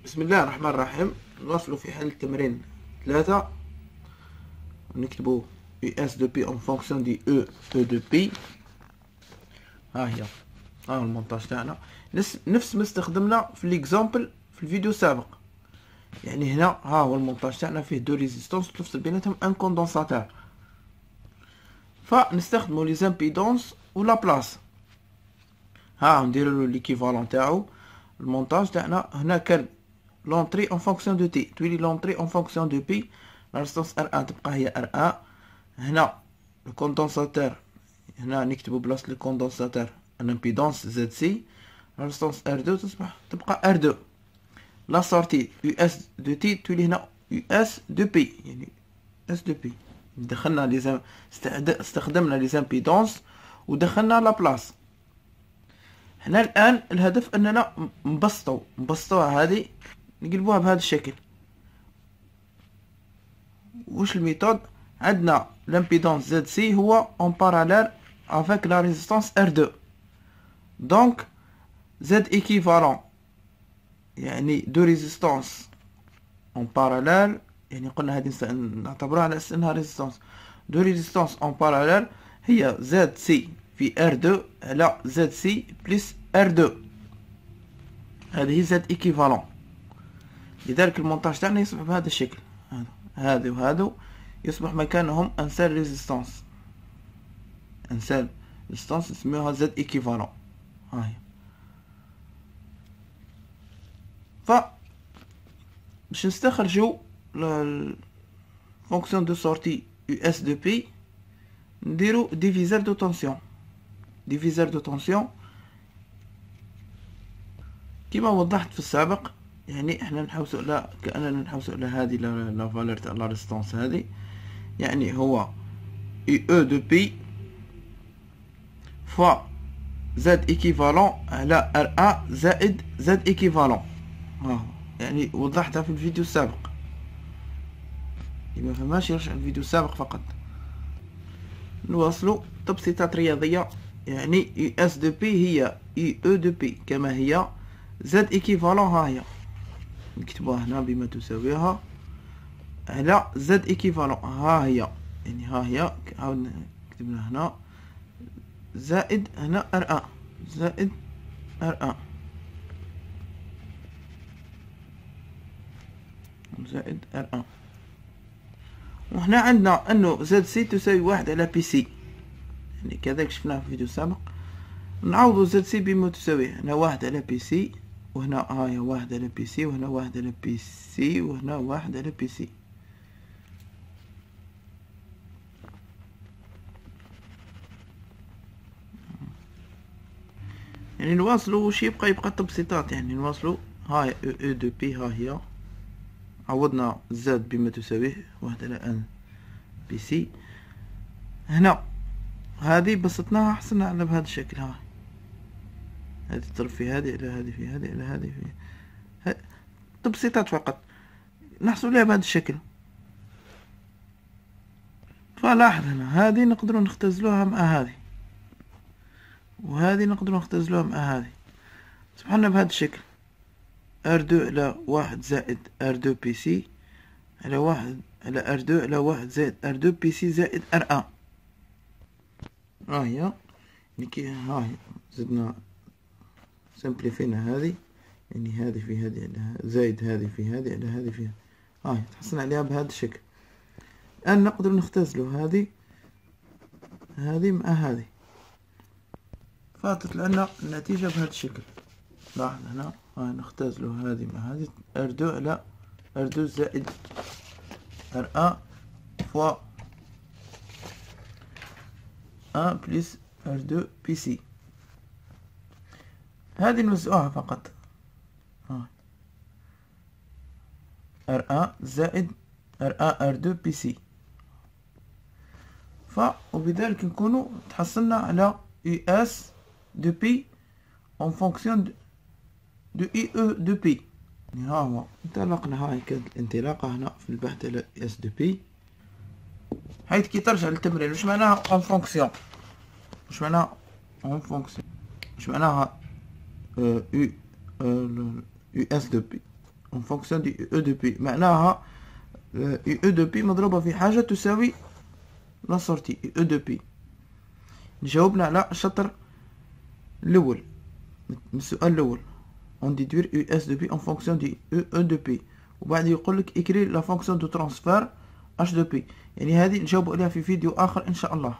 بسم الله الرحمن الرحيم. نواصل في حل التمرين 3. نكتبو US دو بي en fonction دي E دو بي. ها هي المونتاج تاعنا نفس ما استخدمنا في ليكزامبل في الفيديو السابق. يعني هنا ها هو المونتاج تاعنا فيه دو ريزيستونس تفصل بيناتهم ان كوندونساتور، فنستخدمو لي زامبيدونس ولا بلاص. ها نديرو له ليكيفالون تاعو. المونتاج تاعنا هنا كان لونطري اون فونكسيون دو تي، تولي لونطري اون فونكسيون دو بي. لا ريزيستونس ار ان تبقى هي ار ان. هنا الكوندونساتور، هنا نكتبو بلاصة الكوندونساتور ان امبيدونس زد سي. لا ريزيستونس ار دو تبقى ار دو. لا سورتي يو اس دو تي تولي هنا يو اس دو بي، يعني اس دو بي. دخلنا لي استخدمنا لي زامبيدونس ودخلنا لا بلاص. هنا الان الهدف اننا نبسطوها هذه، نقلبوها بهذا الشكل. واش الميثود؟ عندنا لامبيدونس زد سي هو اون باراليل افيك لا ريزيستونس ار 2، دونك زد ايكيفالون يعني دو ريزيستونس اون باراليل، يعني قلنا هذه نعتبروها على اساس انها ريزيستونس. دو ريزيستونس اون باراليل هي زد سي في ار 2 على زد سي بلس ار 2، هذه هي زد ايكيفالون. لذلك المونتاج تاعنا يصبح بهذا الشكل. هذا وهذا يصبح مكانهم ان سيل ريزيستونس، ان سيل ريزيستونس نسميوها زد ايكيفالون. هاهي. ف باش نستخرجو فونكسيون دو سورتي يو اس دو بي، نديرو ديفيزور دو طونسيون. ديفيزور دو طونسيون كما وضحت في السابق، يعني احنا نحوسو على كأننا نحوسو على هذه لا فالور تاع لا ريزيستونس هذه، يعني هو يو او دو بي فوا زد ايكيفالون على ار ان زائد زد ايكيفالون. يعني وضحتها في الفيديو السابق، ما فهماش يرجع الفيديو السابق فقط. نواصلو تبسيطات رياضية. يعني يو اس دو بي هي يو او دو بي كما هي زد ايكيفالون، ها هي نكتبوها هنا بما تساويها على زد ايكيفالون، ها هي، يعني ها هي عاودنا كتبنا هنا زائد هنا ار ان زائد ار ان زائد ار ان. وهنا عندنا انه زد سي تساوي 1 على بي سي، يعني كذلك شفناه في الفيديو السابق. نعوضو زد سي بما تساويه، هنا 1 على بي سي، وهنا هاهي 1 على بي سي، وهنا 1 على بي سي، وهنا 1 على بي سي. يعني نواصلو واش يبقى التبسيطات، يعني نواصلو. هاي او دو بي ها هي، عوضنا زد بما تساويه 1 على ان بي سي. هنا هذه بسطناها حصلنا على بهذا الشكل. هاي هذه تضرب في هذه إلى هذه في هذه إلى هذه في تبسيطات فقط، نحصل عليها بهذا الشكل. فلاحظ هنا هذه نقدروا نختزلوها مع هذه، وهذه نقدروا نختزلوها مع هذه. سبحان بهذا الشكل R2 على 1 زائد R2 بي سي على 1 على R2 على 1 زائد R2 بي سي زائد R1. ها هي ها هي زدنا سمبليفينا هذه، يعني هذه في هذه زائد هذه في هذه على هذه في هاي تحصل عليها بهذا الشكل. الآن نقدر نختزلو هذه مع هذه، فتطلع لنا النتيجة بهذا الشكل. لاحظ هنا نختزلو هذه مع هذه R2 على R2 زائد R1 فوا 1 بلس R2 بي سي. هذه نوزعوها فقط، R1 زائد R1 R2 بي سي. وبذلك نكونوا تحصلنا على يو اس دو بي اون فونكسيون دو اي او دو بي. ها هو انطلقنا، هاي كانت الانطلاقة هنا في البحث على اس دو بي، حيث كي ترجع للتمرين واش معناها اون فونكسيون، واش معناها اون فونكسيون، واش معناها يو اس دو بي en fonction du E de P. معناها E de P مضروبة في حاجة تساوي لا سورتي E de P. جاوبنا على الشطر الأول من السؤال الأول. on déduire US de P en fonction du E de P. وبعد يقول لك écrire la fonction de transfert H de P. يعني هذه نجاوب عليها في فيديو آخر إن شاء الله.